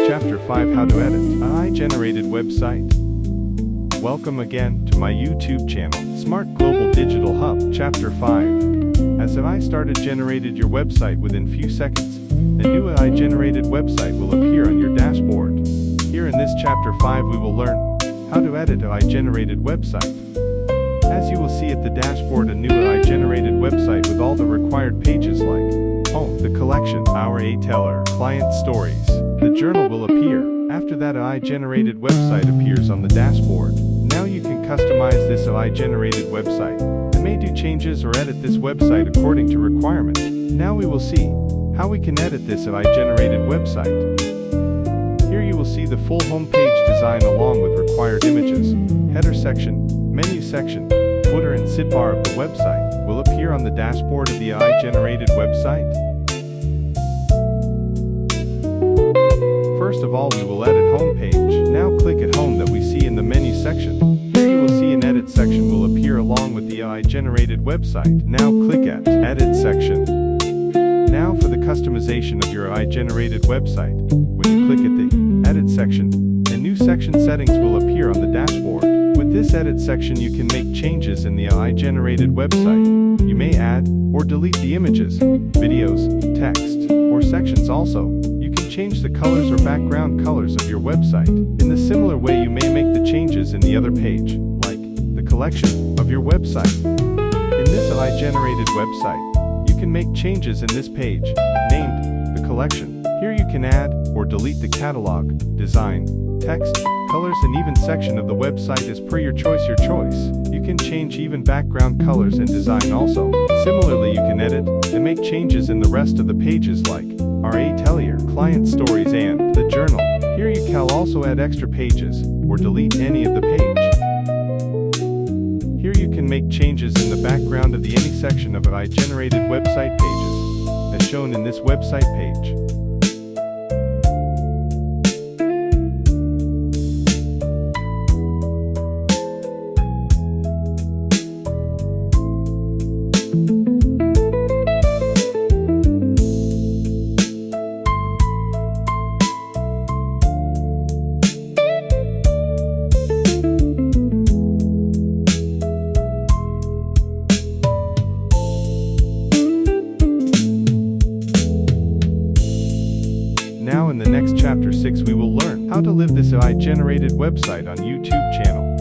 Chapter 5: How to Edit an AI-Generated Website. Welcome again to my YouTube channel, Smart Global Digital Hub. Chapter 5. As AI started generated your website within few seconds, the new AI-generated website will appear on your dashboard. Here in this Chapter 5 we will learn how to edit an AI-generated website. As you will see at the dashboard, a new AI-generated website with all the required pages like home, the collection, our A-teller, client stories, the journal will appear. After that AI-generated website appears on the dashboard. Now you can customize this AI-generated website and may do changes or edit this website according to requirement. Now we will see how we can edit this AI-generated website. Here you will see the full home page design along with required images, header section, menu section, footer and sidebar of the website will appear on the dashboard of the AI-generated website. First of all, we will edit home page. Now click at home that we see in the menu section. Here you will see an edit section will appear along with the AI-generated website. Now click at edit section. Now for the customization of your AI-generated website. When you click at the edit section, a new section settings will appear on the dashboard. With this edit section you can make changes in the AI-generated website. You may add or delete the images, videos, text, or sections also. You can change the colors or background colors of your website. In the similar way you may make the changes in the other page, like the collection of your website. In this AI-generated website, you can make changes in this page, named the collection. Here you can add or delete the catalog, design, text, colors and even section of the website as per your choice. You can change even background colors and design also. Similarly, you can edit and make changes in the rest of the pages like our A-teller, client stories and the journal. Here you can also add extra pages or delete any of the page. Here you can make changes in the background of any section of AI-generated website pages, as shown in this website page. Now in the next Chapter 6 we will learn how to live this AI-generated website on YouTube channel.